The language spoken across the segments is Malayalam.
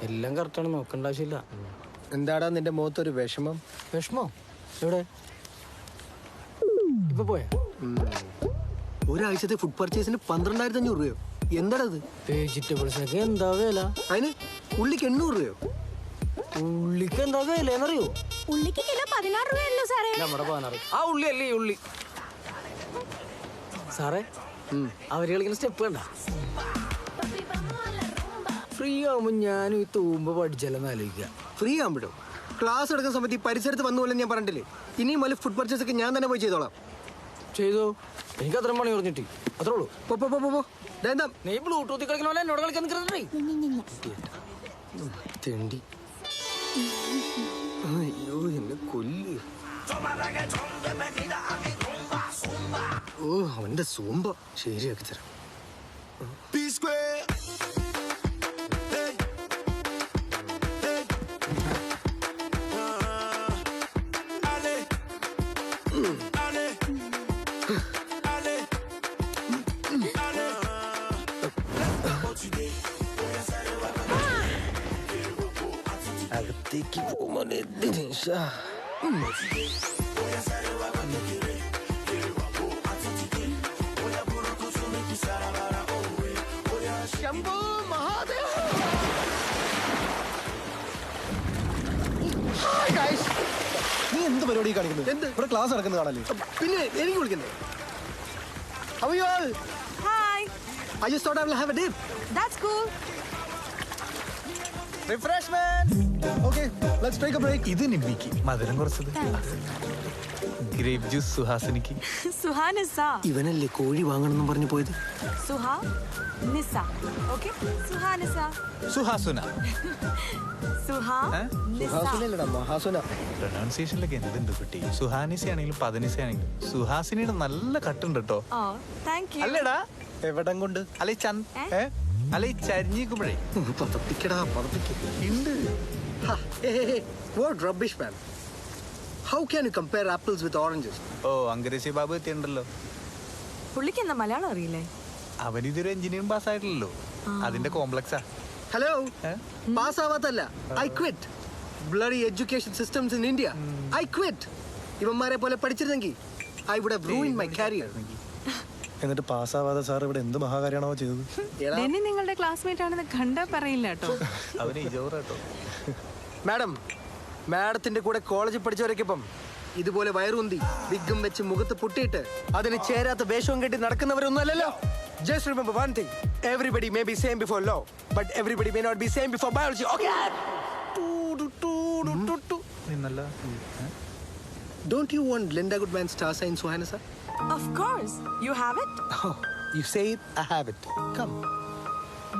എല്ലാം കറക്റ്റാണ്, നോക്കേണ്ട ആവശ്യമില്ല. എന്താടാ നിന്റെ മുഖത്തൊരു വിഷമം? വിഷമോ? എവിടെ? ഇപ്പൊ പോയാ? ഒരാഴ്ചത്തെ ഫുഡ് പർച്ചേസിന് 12,500 രൂപയോ? എന്താണത്? വെജിറ്റബിൾസിനൊക്കെ എന്താ വില? അതിന് ഉള്ളിക്ക് 800 രൂപയോ? ഉള്ളിക്ക് എന്താ വിലയെന്നറിയോ? ഉള്ളിക്ക് കിലോ 16 രൂപയല്ലോ സാറേ. നമ്മുടെ 16. ആ ഉള്ളി അല്ലേ ഈ ഉള്ളി? സാറേ അവര് കളിക്കുന്ന സ്റ്റെപ്പ് കണ്ട? ഫ്രീ ആവുമ്പോ ഞാനും ഈ തൂമ്പ പഠിച്ചാലെന്ന് ആലോചിക്കുക. ഫ്രീ ആകുമ്പോഴോ? ക്ലാസ് എടുക്കുന്ന സമയത്ത് ഈ പരിസരത്ത് വന്നു പോലെ ഞാൻ പറഞ്ഞില്ലേ, ഇനിയും വലിയ ഫുഡ് പർച്ചേസ് ഒക്കെ ഞാൻ തന്നെ പോയി ചെയ്തോളാം. ചെയ്തോ, എനിക്ക് അത്ര പണി പറഞ്ഞിട്ട് അത്രേ ഉള്ളൂ. നീ ബ്ലൂടൂത്തിൽ കളിക്കണ പോലെ എന്നോട് കളിക്കാൻ നിൽക്കുന്നുണ്ടേ. തെണ്ടി. അയ്യോ എന്നെ കൊല്ല്. ഓ അവന്റെ സൂമ്പ ശരിയാക്കി തരാം. അകത്തേക്ക് പോകുമ്പോൾ ശംഭോ മഹാദേവ. നീ എന്ത് പരിപാടി കാണിക്കുന്നത്? എന്ത്? ഇവിടെ ക്ലാസ് നടക്കുന്നത് കാണല്ലേ? പിന്നെ എനിക്ക് വിളിക്കുന്നത്. How are you all? Hi. I just thought I will have a dip. That's cool. Refreshment. Okay, let's take a break. ഇത് നിമ്മിക്ക് മധുരം കുറച്ചത്. ഗ്രേപ്പ് ജ്യൂസ് സുഹാസിനിക്ക്. Suhanisa. ഇവനല്ലേ കോഴി വാങ്ങണമെന്നും പറഞ്ഞു പോയത്? Suhanisa. Okay? Suhanisa. സുഹാസുന. Suhanisa. മഹാസുനല്ലടാ മഹാസുന. പ്രൊനൗൺസിയേഷനിലൊക്കെ എന്തുണ്ട് കുട്ടി? സുഹാനിസ ആണെങ്കിലും പതിനിസ ആണെങ്കിലും സുഹാസിനിയുടെ നല്ല കട്ടുണ്ട് കേട്ടോ. Oh, thank you. അല്ലേടാ? എവിടം കൊണ്ട്? അല്ലെ അല്ലെ ചരിഞ്ഞിക്കുമ്പോഴേ പതപ്പിക്കടാ പതപ്പിക്ക. ഉണ്ട്. What rubbish man. How can you compare apples with oranges? ഓ അങ്കരേശി ബാബു എത്തിയുണ്ടല്ലോ. പുള്ളിക്ക് എന്താ മലയാളം അറിയില്ലേ? അവനിതൊരു എഞ്ചിനീയറിംഗ് പാസ്സായിട്ടില്ലല്ലോ, അതിന്റെ കോംപ്ലക്സാ. Hello. പാസ് ആവാത്തല്ല. I quit. Bloody education systems in India. I quit. ഇവന്മാരെ പോലെ പഠിച്ചിരുന്നെങ്കിൽ I would have ruined my career. എന്നിട്ട് പാസ്സാവാതെ സാർ ഇവിടെ എന്ത് മഹാകാര്യമാണോ ചെയ്തത്? ഡെന്നി നിങ്ങളുടെ ക്ലാസ്മേറ്റ് ആണെന്ന് കണ്ടാ പറയില്ല കേട്ടോ. അവന് ഇജോറാട്ടോ. മാഡത്തിന്റെ കൂടെ കോളേജിൽ പഠിച്ചവരൊക്കെ ഇപ്പം ഇതുപോലെ വയറുന്തി വിഗും വെച്ച് മുഖത്ത് പൊട്ടിയിട്ട് അതിന് ചേരാത്ത വേഷവും കെട്ടി നടക്കുന്നവരൊന്നും അല്ലല്ലോ. Just remember one thing. Everybody may be same before law, but everybody may not be same before biology. Okay? നിന്നല്ല. Don't you want Linda Goodman's star sign, Suhanisa? Of course. You have it? Oh, you say it, I have it. Come.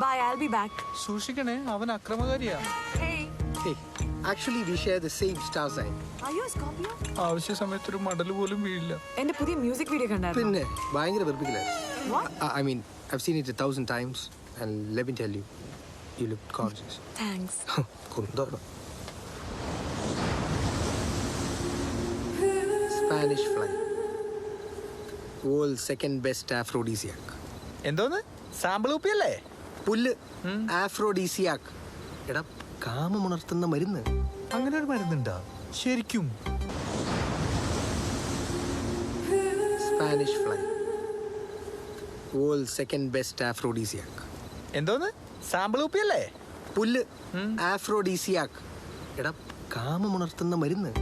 Bye, I'll be back. സൂക്ഷിക്കണേ, അവൻ അക്രമകാരിയാ. Hey. Hey, actually we share the same star sign. Are you a Scorpio? ആവശ്യ സമയത്ത് ഒരു മടൽ പോലും വീഴില്ല. എന്റെ പുതിയ മ്യൂസിക് വീഡിയോ കണ്ടായിരുന്നു. പിന്നെ ഭയങ്കര വെറുപ്പിക്കലായിരുന്നു. What? I mean, I've seen it 1,000 times and let me tell you, you look gorgeous. Thanks. കുന്തോളം. Spanish fly. World's second best aphrodisiac. എന്തോന്ന്? സാമ്പിൾ കുപ്പിയല്ലേ? പുല്ല്. Aphrodisiac. എടാ കാമമുണർത്തുന്ന മരുന്ന്. അങ്ങനെ ഒരു മരുന്നുണ്ടോ ശരിക്കും? Spanish fly. World's second best aphrodisiac. എന്തോന്ന്? സാമ്പിൾ കുപ്പിയല്ലേ? പുല്ല്. Aphrodisiac. എടാ കാമമുണർത്തുന്ന മരുന്ന്.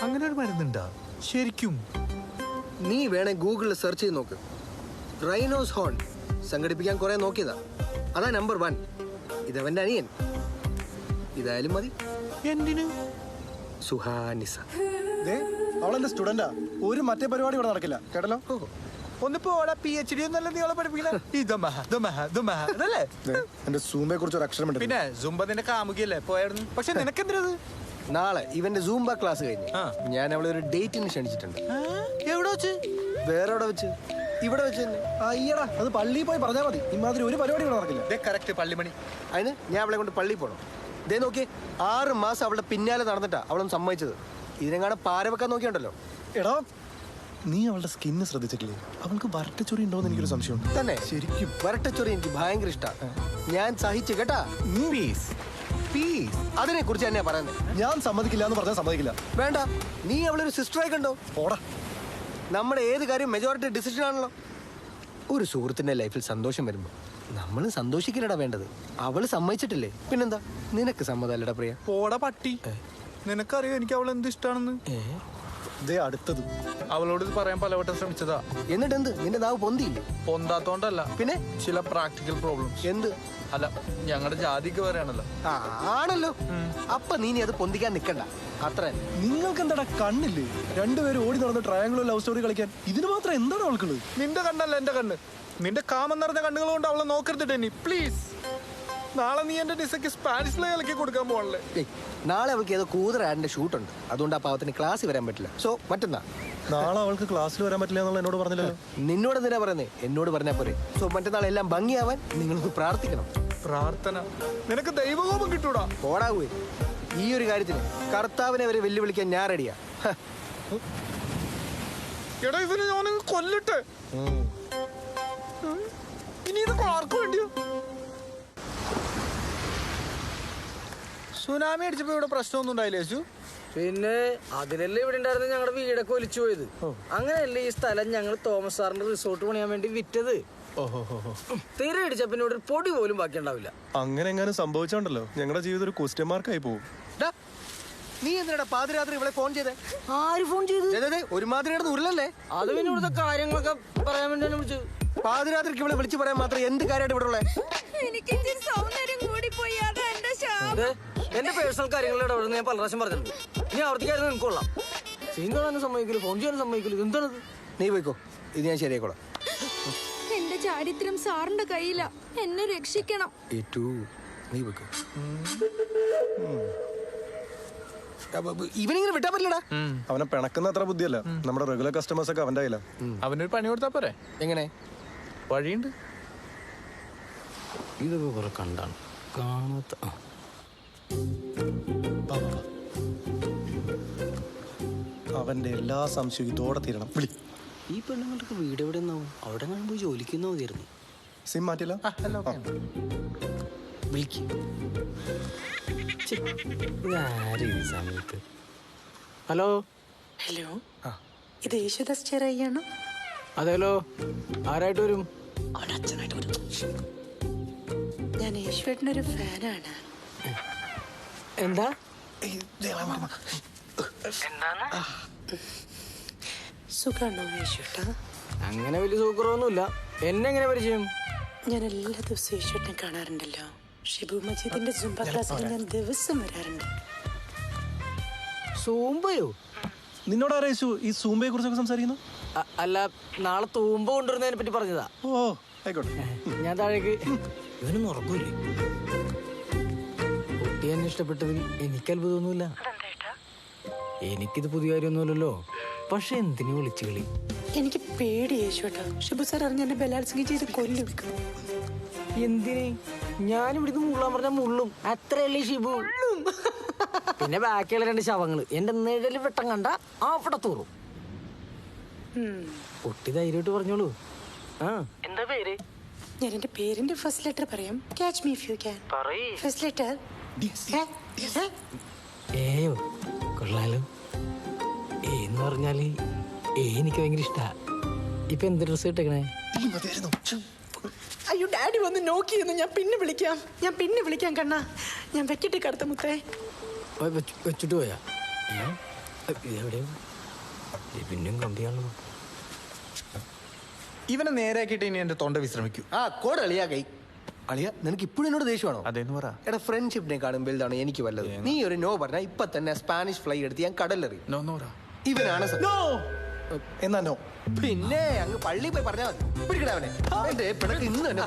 അങ്ങനെ ഒരു മരുന്നുണ്ടോ ശരിക്കും? നീ വേണേ ഗൂഗിളിൽ സെർച്ച് ചെയ്ത് നോക്ക്. റൈനോസ് ഹോൺ സംഘടിപ്പിക്കാൻ കുറെ നോക്കിയതാ. അതാ നമ്പർ 1. ഇതവന്റെ അനിയൻ. ഇതായാലും മതി. എന്തിനു? സുഹാനിസ. അവളെന്റെ സ്റ്റുഡന്റാ. ഒരു മറ്റേ പരിപാടി ഇവിടെ നടക്കില്ല കേട്ടല്ലോ. ഒന്നിപ്പോ PhD ഒന്നല്ല നീളെ പഠിപ്പിക്കണല്ലേ? എന്റെ സൂമയെ കുറിച്ച് ഒരു അക്ഷരം ഉണ്ട്. പിന്നെ സുംബ നിന്റെ കാമുകിയല്ലേ പോയായിരുന്നു. പക്ഷെ നിനക്കെന്തത്? നാളെ ഇവന്റെ സൂംബ ക്ലാസ് കഴിഞ്ഞ് ഞാൻ അവളെ ഒരു ഡേറ്റിന് ക്ഷണിച്ചിട്ടുണ്ട്. എവിടെ വെച്ച്? വേറെ എവിടെ വെച്ച്? ഇവിടെ വെച്ച് തന്നെ. അയ്യടാ, അത് പള്ളിയിൽ പോയി പറഞ്ഞാൽ മതി. ഇമാതിരി ഒരു പരിപാടി ഇവിടെ നടക്കില്ല. കറക്റ്റ് പള്ളിമണി. അതിന് ഞാൻ അവളെ കൊണ്ട് പള്ളിയിൽ പോകണം. ഇതേ നോക്കിയേ, 6 മാസം അവളുടെ പിന്നാലെ നടന്നിട്ടാ അവളൊന്ന് സമ്മതിച്ചത്. ഇതിനെങ്ങാണ് പാര വെക്കാൻ നോക്കിയുണ്ടല്ലോ. എടാ, നീ അവളുടെ സ്കിന്ന് ശ്രദ്ധിച്ചിട്ടില്ലേ? അവൾക്ക് വരട്ടച്ചൊറി ഉണ്ടോന്ന് എനിക്കൊരു സംശയമുണ്ട്. തന്നെ? ശരിക്കും വരട്ടച്ചൊറി എനിക്ക് ഭയങ്കര ഇഷ്ടമാണ്. ഞാൻ സഹിച്ചു കേട്ടാ. Peace. പീസ് അതിനെ കുറിച്ച് തന്നെയാ പറയുന്നത്. ഞാൻ സമ്മതിക്കില്ല എന്ന് പറഞ്ഞാൽ സമ്മതിക്കില്ല. വേണ്ട, നീ അവളൊരു സിസ്റ്ററായി കണ്ടോ. പോടാ. നമ്മുടെ ഏത് കാര്യം മെജോറിറ്റി ഡിസിഷൻ ആണല്ലോ. ഒരു സുഹൃത്തിന്റെ ലൈഫിൽ സന്തോഷം വരുമ്പോ നമ്മൾ സന്തോഷിക്കില്ലടാ വേണ്ടത്. അവള് സമ്മതിച്ചിട്ടില്ലേ, പിന്നെന്താ നിനക്ക് സമ്മതല്ലടാ പ്രിയ. പോടാ പട്ടി. നിനക്കറിയോ എനിക്ക് അവൾ എന്ത് ഇഷ്ടാണെന്ന്. ദേ അടുത്തത്. അവളോട് ഇത് പറയാൻ പലവട്ടം ശ്രമിച്ചതാ. എന്നിട്ട് എന്ത്, നിന്റെ നാവ് പൊന്തിയില്ലേ? പൊന്താത്തോണ്ടല്ല, പിന്നെ ചില പ്രാക്ടിക്കൽ പ്രോബ്ലംസ്. എന്ത്? അല്ല, ഞങ്ങളുടെ ജാതിക്ക് പറയാണല്ലോ. ആണല്ലോ. അപ്പൊ നീ അത് പൊന്തിക്കാൻ നിക്കണ്ട, അത്ര. നിങ്ങൾക്ക് എന്താടാ കണ്ണില്ലേ? രണ്ടുപേരും ഓടി നടന്ന് ട്രയാങ്കിളോ ലവ് സ്റ്റോറി കളിക്കാൻ. ഇതിന് മാത്രം എന്താണ് അവൾക്കുള്ളത്? നിന്റെ കണ്ണല്ല എന്റെ കണ്ണ്. നിന്റെ കാമം നിറഞ്ഞ കണ്ണുകൾ കൊണ്ട് അവളെ നോക്കരുത് ഡെന്നി, പ്ലീസ്. നാളെ നീ എന്റെ ഡിസക്ക് സ്പാനിഷിലെ ഇളക്കി കൊടുക്കാൻ പോകണല്ലേ. നാളെ അവൾക്ക് ഏതോ കൂതറ ആഡിന്റെ ഷൂട്ടുണ്ട്, അതുകൊണ്ട് ആ പാവത്തിന് ക്ലാസ്സിൽ വരാൻ പറ്റില്ല. സോ മറ്റന്നാ. നാളെ അവൾക്ക് ക്ലാസ്സിൽ വരാൻ പറ്റില്ല എന്നുള്ള എന്നോട് പറഞ്ഞില്ലല്ലോ. നിന്നോട് എന്തിനാ പറയുന്നേ, എന്നോട് പറഞ്ഞാ പോരെ. സോ മറ്റന്നാൾ എല്ലാം ഭംഗിയാവാൻ നിങ്ങൾക്ക് പ്രാർത്ഥിക്കണം. പ്രാർത്ഥന? നിനക്ക് ദൈവകോപം കിട്ടൂടാ. പോടാവേ. ഈ ഒരു കാര്യത്തിന് കർത്താവിനെ വരെ വെല്ലുവിളിക്കാൻ ഞാൻ റെഡിയാ. എടാ ഇവന് ഞാൻ കൊല്ലട്ടെ. ഇനി ഇത് ആർക്കു വേണ്ടിയോ? സുനാമി അടിച്ചപ്പോ ഇവിടെ പ്രശ്നമൊന്നും ഉണ്ടായില്ലേ യേശു? പിന്നെ അതിലല്ലേ ഇവിടെ ഉണ്ടായിരുന്ന ഞങ്ങളുടെ വീടൊക്കെ ഒലിച്ചു പോയത്. അങ്ങനെയല്ലേ ഈ സ്ഥലം ഞങ്ങൾ തോമസ് സാറിന്റെ റിസോർട്ട് പണിയാൻ വേണ്ടി വിറ്റത്. തീരെ അടിച്ച പിന്നെ ഇവിടെ ഒരു പൊടി പോലും ബാക്കി ഉണ്ടാവില്ല. അങ്ങനെ എങ്ങനെ സംഭവിച്ചോണ്ടല്ലോ ഞങ്ങളുടെ ജീവിതം ഒരു ക്വസ്റ്റ്യൻ മാർക്കായി പോകും. നീ എന്തിനാ പാതിരാത്രി ഇവിടെ ഫോൺ ചെയ്തേ? ആര് ഫോൺ ചെയ്ത്? ഒരുമാതിരിയുടെ ഉരുളല്ലേ അത് പിന്നെ ഇവിടുത്തെ കാര്യങ്ങളൊക്കെ പറയാൻ വേണ്ടിയാണ് വിളിച്ചത്. പാതിരാത്രിക്ക് ഇവിടെ വിളിച്ചു പറയാൻ മാത്രം എന്ത് കാര്യമായിട്ട് ഇവിടെ ഉള്ളേ? എന്റെ പേഴ്സണൽ കാര്യങ്ങളുടെ ഇടപെടുന്ന ഞാൻ പല പ്രാവശ്യം പറഞ്ഞിട്ടുണ്ട്. ഇനി അവർക്കായിരുന്നു നിനക്ക് കൊള്ളാം. സീൻ കാണാനും സമ്മതിക്കില്ല, ഫോൺ ചെയ്യാനും സമ്മതിക്കില്ല. എന്താണത്? നീ പോയിക്കോ, ഇത് ഞാൻ ശരിയായിക്കോളാം. എന്റെ ചാരിത്രം സാറിന്റെ കയ്യില, എന്നെ രക്ഷിക്കണം. നീ പോയിക്കോ. ഇവനിങ്ങനെ വിട്ടാ പറ്റില്ലടാ. അവനെ പിണക്കുന്ന അത്ര ബുദ്ധിയല്ല. നമ്മുടെ റെഗുലർ കസ്റ്റമേഴ്സ് ഒക്കെ അവന്റെ കയ്യില. അവനൊരു പണി കൊടുത്താ പോരെ? എങ്ങനെ? വഴിയുണ്ട്. ഇതൊക്കെ കുറെ കണ്ടാണ് കാണാത്ത. അവന്റെ എല്ലാ സംശയവും ഇതോടെ തീരണം. വിളി. ഈ പെണ്ണുങ്ങൾക്ക് വീട് എവിടെ നിന്നാവും? അവിടെ പോയി ജോലിക്കുന്ന മതിയായിരുന്നു. സിം മാറ്റില്ല. വിളിക്ക്. സമയത്ത്. ഹലോ. ഹലോ, ഇത് യേശുദാസ് ചെറിയാണോ? അതെല്ലോ. ആരായിട്ട് വരും? അവിടെ അച്ഛനായിട്ട് വരും. ഞാൻ യേശുവേട്ടനൊരു ഫാനാണ്. എന്താ? സുഖാണോ യേശുവേട്ടാ? അങ്ങനെ വലിയ സൂക്കറൊന്നുമില്ല. എന്നെ എങ്ങനെ പരിചയം? ഞാൻ എല്ലാ ദിവസവും യേശുവേട്ടനെ കാണാറുണ്ടല്ലോ. ഷിബു മജീദിന്റെ സുംബ ക്ലാസ്സിൽ ഞാൻ ദിവസം വരാറുണ്ട്. സൂമ്പയോ? നിന്നോട് ആരേശു ഈ സൂമ്പയെ കുറിച്ചൊക്കെ സംസാരിക്കുന്നു? അല്ല, നാളെ തൂമ്പ കൊണ്ടുവരുന്നതിനെ പറ്റി പറഞ്ഞതാ. ഓ ആയിക്കോട്ടെ. ഞാൻ താഴേക്ക്. ഇവനൊന്നും ഉറപ്പില്ലേ? കുട്ടി എന്നെ ഇഷ്ടപ്പെട്ടതിൽ എനിക്ക് അത്ഭുതമൊന്നുമില്ല. എനിക്കിത് പുതിയ കാര്യമൊന്നുമില്ലല്ലോ. പക്ഷെ എന്തിനു വിളിച്ചു കളി? എനിക്ക് പേടി യേശുവേട്ടാ. ഷിബു സാർ അറിഞ്ഞ എന്നെ ബലാത്സംഗം ചെയ്ത് കൊല്ലും. എന്തിന്? ഞാനിവിടുന്ന് മുള്ളാൻ പറഞ്ഞ മുള്ളും. അത്രയല്ലേ ഷിബു? പിന്നെ ബാക്കിയുള്ള 2 ശവങ്ങള് എന്റെ നിഴല് വെട്ടം കണ്ട അവിടെ തൂറും. കുട്ടി ധൈര്യമായിട്ട് പറഞ്ഞോളൂ. എന്താ പേര്? ഞാൻ എന്റെ പേരിന്റെ ഫസ്റ്റ് ലെറ്റർ പറയാം. Catch me if you can. First letter ഏയോ. കൊള്ളാലോ. എന്ന് പറഞ്ഞാല് എനിക്ക് ഭയങ്കര ഇഷ്ടാ. ഇപ്പൊ എന്ത് ഡ്രസ് ഇട്ടേക്കണേ? അയ്യോ, ഡാഡി വന്ന് നോക്കിയിരുന്നു. ഞാൻ പിന്നെ വിളിക്കാം കണ്ണാ. ഞാൻ വെക്കട്ടെ കറുത്ത മുത്തേ. വെച്ചിട്ട് പോയാ? ഇതെവിടെയോ പിന്നെയും കമ്പിയാണല്ലോ. ഇവനെ നേരാക്കിയിട്ട് ഇനി എന്റെ തൊണ്ട വിശ്രമിക്കൂ. കോട് അളിയാ കൈ. അളിയ, നിനക്ക് ഇപ്പോഴും എന്നോട് ദേഷ്യമാണോ? അതേന്ന് പറ. എടാ, ഫ്രണ്ട്ഷിപ്പിനെ കാണും വലുതാണ് എനിക്ക് വല്ലത്. നീ ഒരു നോ പറഞ്ഞാൽ ഇപ്പൊ തന്നെ സ്പാനിഷ് ഫ്ലൈ എടുത്ത് ഞാൻ കടലെറി. ഇവനാണ് എന്നാ നോ. പിന്നെ അങ്ങ് പള്ളി പോയി പറഞ്ഞാൽ മതി. പിടിക്കണവനെ. പിണക്ക് ഇന്ന് തന്നെ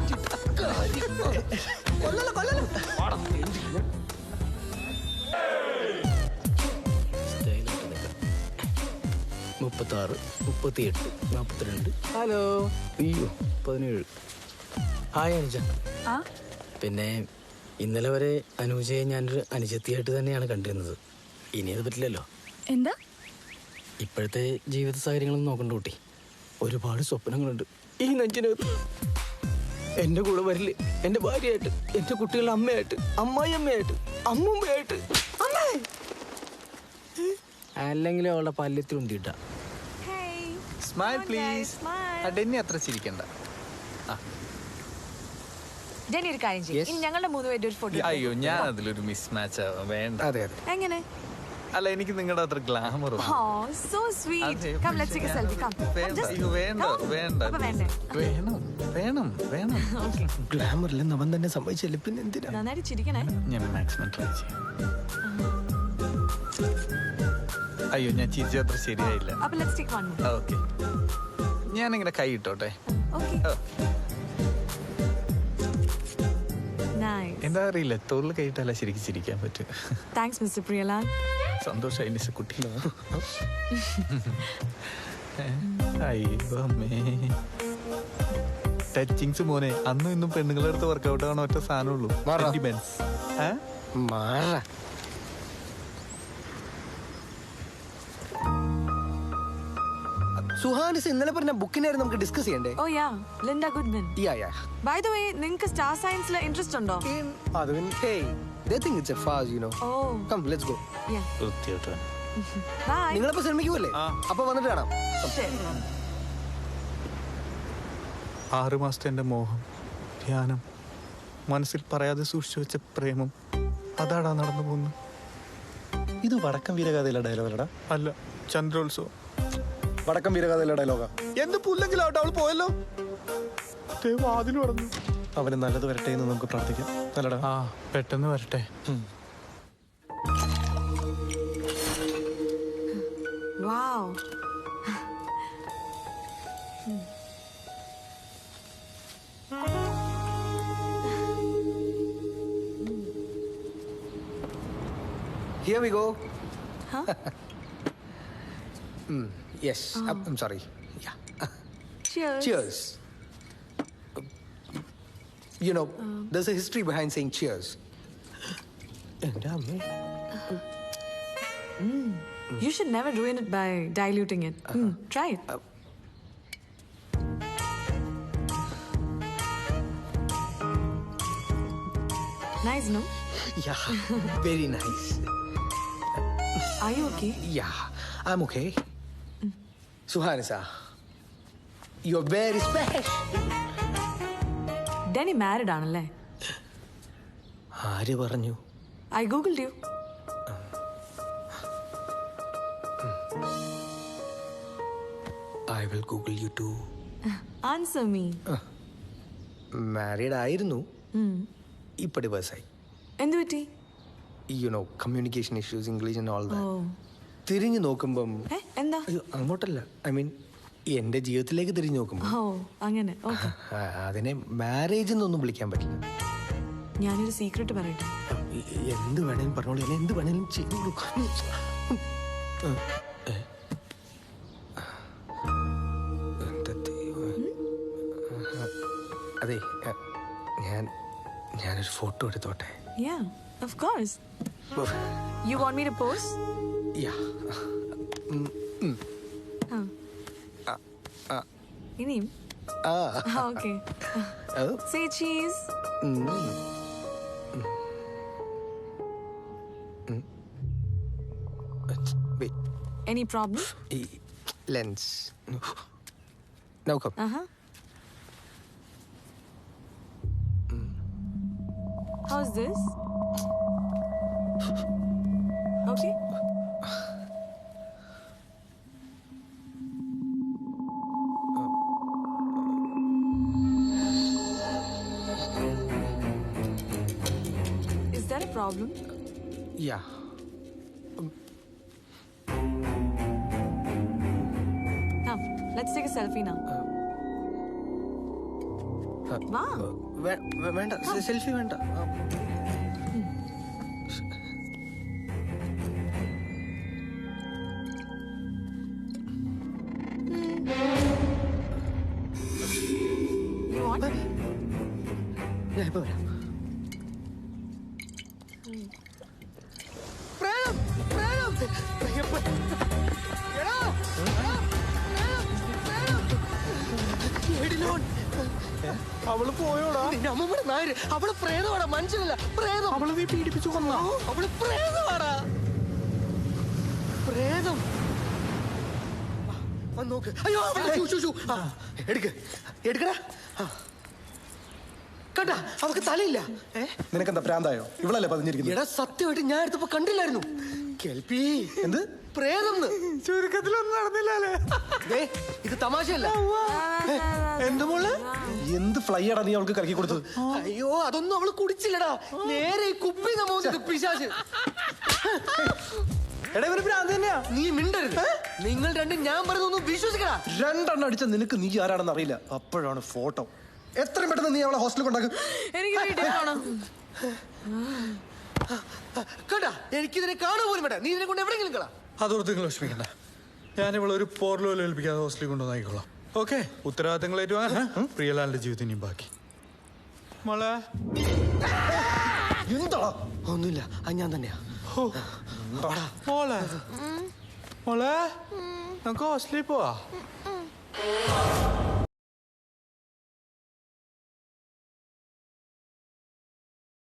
36, 38, 42. ഹലോ. അയ്യോ, 17. ഹായ് അനുജ. പിന്നെ ഇന്നലെ വരെ അനുജയെ ഞാനൊരു അനുജത്തിയായിട്ട് തന്നെയാണ് കണ്ടിരുന്നത്. ഇനി അത് പറ്റില്ലല്ലോ. എന്താ? ഇപ്പോഴത്തെ ജീവിത സാഹചര്യങ്ങളൊന്നും നോക്കണ്ട കുട്ടി. ഒരുപാട് സ്വപ്നങ്ങളുണ്ട് ഈ നെഞ്ചിനകത്ത്. എന്റെ കൂടെ വരില്ലേ? എന്റെ ഭാര്യയായിട്ട്, എന്റെ കുട്ടികളുടെ അമ്മയായിട്ട്, അമ്മായി അമ്മയായിട്ട്, അമ്മൂമ്മയായിട്ട്. അല്ലെങ്കിൽ അവളുടെ പല്യത്തിൽ ഉന്തിയിട്ട. Hey. Smile Come on, please. guys, smile. Denny അത്ര ചിരിക്കണ്ട. ഡെന്നി ഒരു കാര്യം ചെയ്യ്. ഇനി ഞങ്ങളുടെ 3 പേരുടെ ഒരു ഫോട്ടോ. അയ്യോ ഞാൻ അതിലൊരു മിസ് മാച്ച് ആവാം. വേണ്ട. അതെ അതെ. എങ്ങനെ? അല്ല എനിക്ക് നിങ്ങളുടെ അത്ര glamour Oh, so sweet. Come, let's take a selfie. Come. വേണ്ട. Just അയ്യോ വേണ്ട come. വേണ്ട. അപ്പൊ വേണ്ടേ? വേണം വേണം വേണം. ഗ്ലാമറില്ലെന്ന് അവൻ തന്നെ സമ്മതിച്ചല്ലേ, പിന്നെ എന്തിനാ? നന്നായിട്ട് ചിരിക്കണേ. ഞാൻ മാക്സിമം ട്രൈ ചെയ്യാം. അയ്യോ ഞാൻ ചിരിച്ച അത്ര ശരിയായില്ല. അപ്പൊ let's take one more. Okay ഞാനിങ്ങനെ കൈ ഇട്ടോട്ടെ. Okay. ഓ, Nice. എന്താ അറിയില്ല, തോളിൽ കൈയിട്ടല്ല ശരിക്കും ചിരിക്കാൻ പറ്റും. Thanks, Mr. Priyalan. സന്തോഷമായി നിസ കുട്ടി. അയ്യോ അമ്മേ ടച്ചിങ്സ് മോനെ. അന്നും ഇന്നും പെണ്ണുങ്ങളുടെ അടുത്ത് വർക്കൗട്ട് ആവണ ഒറ്റ സാധനമുള്ളൂ. മാറാ. മാറ. സുഹാനിസ് ഇന്നലെ പറഞ്ഞ ബുക്കിനായിരുന്നു നമുക്ക് ഡിസ്കസ് ചെയ്യണ്ടേ? Oh yeah, Linda Goodman. Yeah. By the way, നിങ്ങൾക്ക് സ്റ്റാർ സയൻസിൽ ഇൻട്രസ്റ്റ് ഉണ്ടോ? അത് പിന്നെ hey, they think it's a farce, you know. Oh, Come, let's go. yeah. വൃത്തിയായിട്ട്. Bye. നിങ്ങളപ്പോ സിനിമയ്ക്ക് പോലെ അപ്പൊ വന്നിട്ട് കാണാം. ശരി. 6 മാസത്തെ എൻ്റെ മോഹം, ധ്യാനം, മനസ്സിൽ പറയാതെ സൂക്ഷിച്ചു വെച്ച പ്രേമം അതാടാ നടന്നു പോകുന്നു. ഇത് വടക്കം വീരഗാഥയിലെ ഡയലോഗല്ലടാ. അല്ല ചന്ദ്രോത്സവം. വടക്കം വീരഗാഥയിലെ ഡയലോഗാ. എന്ത് പുല്ലെങ്കിലാവട്ടെ അവൾ പോയല്ലോ. വാതിൽ പറഞ്ഞു. അവന് നല്ലത് വരട്ടെ എന്ന് നമുക്ക് പ്രാർത്ഥിക്കാം. നല്ലടാ. ആ പെട്ടെന്ന് വരട്ടെ. Wow. Here we go. Huh? Yes. I'm sorry. Yeah. Cheers. Cheers. You know, there's a history behind saying cheers. എൻ്റെ അമ്മേ. You should never ruin it by diluting it. Try it. Nice, no? Yeah, very nice. Are you okay? Yeah, I'm okay. Suhanisa, you're very special. Danny married ആണല്ലേ? ആര് പറഞ്ഞു? I googled you. I will Google you too. Answer me. Married ആയിരുന്നു, ഇപ്പൊ ഡിവേഴ്സായി. എന്ത് പറ്റി? You know, communication issues, English and all that. ഓ. തിരിഞ്ഞു നോക്കുമ്പം എന്താ? അയ്യോ അങ്ങോട്ടല്ല, ഐ മീൻ എന്റെ ജീവിതത്തിലേക്ക് തിരിഞ്ഞു നോക്കുമ്പോ ഓ അങ്ങനെ. ഓക്കെ. അതിനെ മാരേജ് എന്നൊന്നും വിളിക്കാൻ പറ്റില്ല. ഞാനൊരു സീക്രട്ട് പറയട്ടെ. എന്ത് വേണേലും പറഞ്ഞോളൂ, എന്നെ എന്ത് വേണേലും ചെയ്തോളൂ. അതെ, ഞാനൊരു ഫോട്ടോ എടുത്തോട്ടെ? Yeah, of course. You want me to pose? Yeah. ഇനിയും? Okay. Oh. Say cheese. Wait. Any problem? Lens. Now come. Uh-huh. How's this? Okay. Is that a problem? Yeah. Come, let's take a selfie now. Wow. വേണ്ട, സെൽഫി വേണ്ട. You want? ഞാൻ ഇപ്പൊ വരാം. പ്രേം, പ്രേം, എടാ, എടാ, പ്രേം, പ്രേം. എടിലോൺ. അവള് പോയോടാ? നിന്റെ അമ്മൂമ്മയുടെ നായര് അവള് പ്രേതമാടാ, മനുഷ്യനല്ല പ്രേതം. അവള് നീ പീഡിപ്പിച്ചു കൊന്ന. അവള് പ്രേതമാടാ, പ്രേതം. വന്ന് നോക്ക്. അയ്യോ എടുക്കടാ. കണ്ടാ അവക്ക് തലയില്ല. നിനക്കെന്താ പ്രാന്തായോ? ഇവളല്ലേ പതിഞ്ഞിരിക്കുന്നത്? എടാ സത്യമായിട്ട് ഞാൻ എടുത്തപ്പോ കണ്ടില്ലായിരുന്നു. കേൾപ്പി എന്ത് പ്രേതം ചുരുക്കത്തിലൊന്നും നടന്നില്ലല്ലേ? ഇത് തമാശയല്ല. എന്ത് മോള്? എന്ത് ഫ്ലൈ ആടാ നീ അവൾക്ക് കലക്കി കൊടുത്തത്? അയ്യോ അതൊന്നും അവള് കുടിച്ചില്ലടാ, നേരെ ഈ കുപ്പി നമ്മ പിശാച്. എടാ ഇവര് ഭ്രാന്ത് തന്നെയാ. നീ മിണ്ടരുത്. നിങ്ങൾ രണ്ടും ഞാൻ പറയുന്നൊന്നും വിശ്വസിക്കടാ. രണ്ടെണ്ണം അടിച്ച നിനക്ക് നീ ആരാണെന്ന് അറിയില്ല. അപ്പോഴാണ് ഫോട്ടോ. എത്രയും പെട്ടെന്ന് നീ അവളെ ഹോസ്റ്റലിൽ കൊണ്ടാക്കും. കേട്ടാ എനിക്കിതിനെ കാണുക പോലും വേണ്ട. നീ ഇതിനെ കൊണ്ട് എവിടെയെങ്കിലും കളാ. അതോർത്ത് നിങ്ങൾ വിഷമിക്കണ്ട. ഞാൻ ഇവളെ ഒരു പോർലോയിൽ ഏൽപ്പിക്കാതെ ഹോസ്റ്റലിൽ കൊണ്ടുവന്നായിക്കോളാം. ഓക്കെ, ഉത്തരവാദിത്തങ്ങൾ ഏറ്റുവാങ്ങാൻ പ്രിയലാലിന്റെ ജീവിതം ഇനിയും ബാക്കി. മോളെ എന്താ? ഒന്നുമില്ല, അത് ഞാൻ തന്നെയാ. മോളെ മോളെ നമുക്ക് ഹോസ്റ്റലിൽ പോവാ.